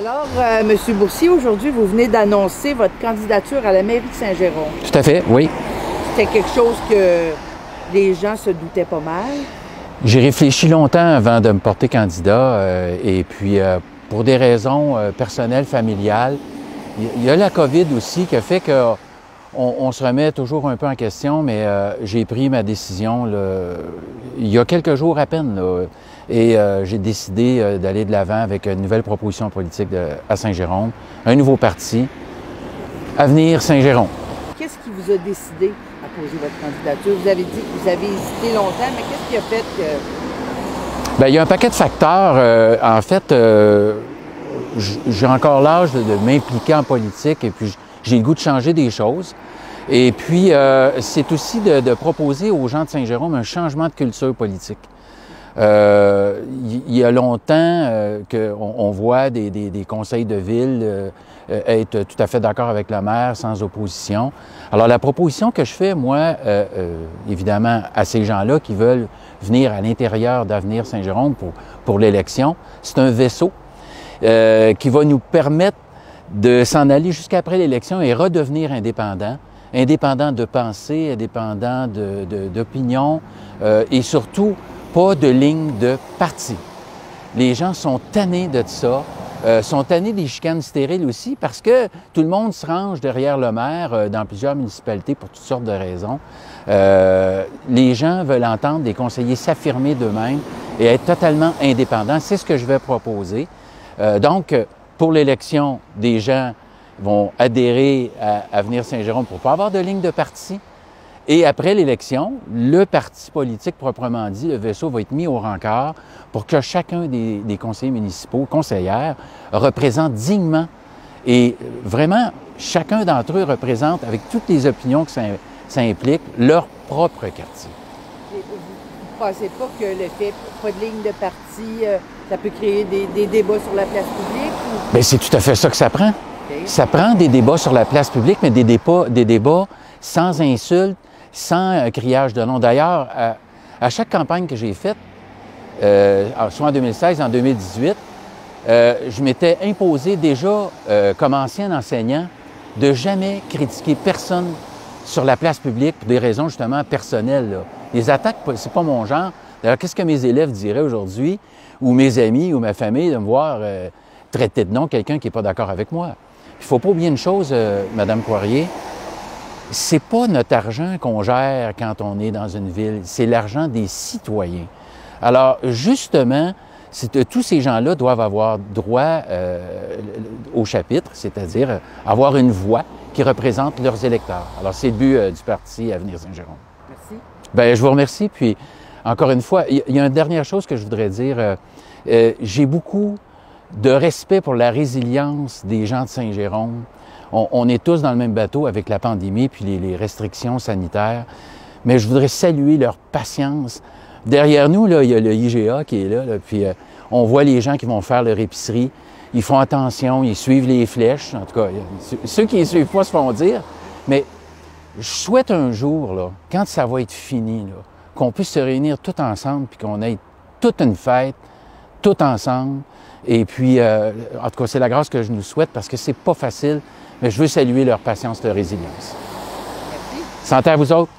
Alors, M. Boursier, aujourd'hui, vous venez d'annoncer votre candidature à la mairie de Saint-Jérôme. Tout à fait, oui. C'était quelque chose que les gens se doutaient pas mal. J'ai réfléchi longtemps avant de me porter candidat et puis pour des raisons personnelles, familiales. Il y a la COVID aussi qui a fait qu'on se remet toujours un peu en question, mais j'ai pris ma décision il y a quelques jours à peine. Là, et j'ai décidé d'aller de l'avant avec une nouvelle proposition politique à Saint-Jérôme, un nouveau parti, Avenir Saint-Jérôme. Qu'est-ce qui vous a décidé à poser votre candidature? Vous avez dit que vous avez hésité longtemps, mais qu'est-ce qui a fait que... Bien, il y a un paquet de facteurs. En fait, j'ai encore l'âge de m'impliquer en politique et puis j'ai le goût de changer des choses. Et puis, c'est aussi de proposer aux gens de Saint-Jérôme un changement de culture politique. Il y a longtemps qu'on voit des conseils de ville être tout à fait d'accord avec le maire, sans opposition. Alors, la proposition que je fais, moi, évidemment, à ces gens-là qui veulent venir à l'intérieur d'Avenir Saint-Jérôme pour l'élection, c'est un vaisseau qui va nous permettre de s'en aller jusqu'après l'élection et redevenir indépendant. Indépendant de pensée, indépendant d'opinion et surtout pas de ligne de parti. Les gens sont tannés de ça, sont tannés des chicanes stériles aussi parce que tout le monde se range derrière le maire dans plusieurs municipalités pour toutes sortes de raisons. Les gens veulent entendre des conseillers s'affirmer d'eux-mêmes et être totalement indépendants. C'est ce que je vais proposer. Donc, pour l'élection, des gens vont adhérer à Avenir Saint-Jérôme pour ne pas avoir de ligne de parti. Et après l'élection, le parti politique proprement dit, le vaisseau va être mis au rencard pour que chacun des conseillers municipaux, conseillères, représente dignement. Et vraiment, chacun d'entre eux représente, avec toutes les opinions que ça implique, leur propre quartier. Vous ne pensez pas que le fait pas de ligne de parti, ça peut créer des débats sur la place publique? Ou... Bien, c'est tout à fait ça que ça prend. Okay. Ça prend des débats sur la place publique, mais des débats sans insultes, sans criage de nom. D'ailleurs, à chaque campagne que j'ai faite, soit en 2016, en 2018, je m'étais imposé déjà, comme ancien enseignant, de jamais critiquer personne sur la place publique pour des raisons justement personnelles. Là. Les attaques, c'est pas mon genre. D'ailleurs, qu'est-ce que mes élèves diraient aujourd'hui, ou mes amis, ou ma famille, de me voir traiter de nom quelqu'un qui n'est pas d'accord avec moi? Il ne faut pas oublier une chose, Mme Poirier, c'est pas notre argent qu'on gère quand on est dans une ville, c'est l'argent des citoyens. Alors, justement, tous ces gens-là doivent avoir droit au chapitre, c'est-à-dire avoir une voix qui représente leurs électeurs. Alors, c'est le but du parti Avenir Saint-Jérôme. Merci. Bien, je vous remercie. Puis, encore une fois, il y a une dernière chose que je voudrais dire. J'ai beaucoup de respect pour la résilience des gens de Saint-Jérôme. On est tous dans le même bateau avec la pandémie puis les restrictions sanitaires, mais je voudrais saluer leur patience. Derrière nous, là, il y a le IGA qui est là, puis on voit les gens qui vont faire leur épicerie. Ils font attention, ils suivent les flèches. En tout cas, ceux qui ne les suivent pas se font dire. Mais je souhaite un jour, là, quand ça va être fini, qu'on puisse se réunir tous ensemble puis qu'on ait toute une fête, tout ensemble. Et puis, en tout cas, c'est la grâce que je nous souhaite parce que c'est pas facile, mais je veux saluer leur patience, leur résilience. Merci. Santé à vous autres.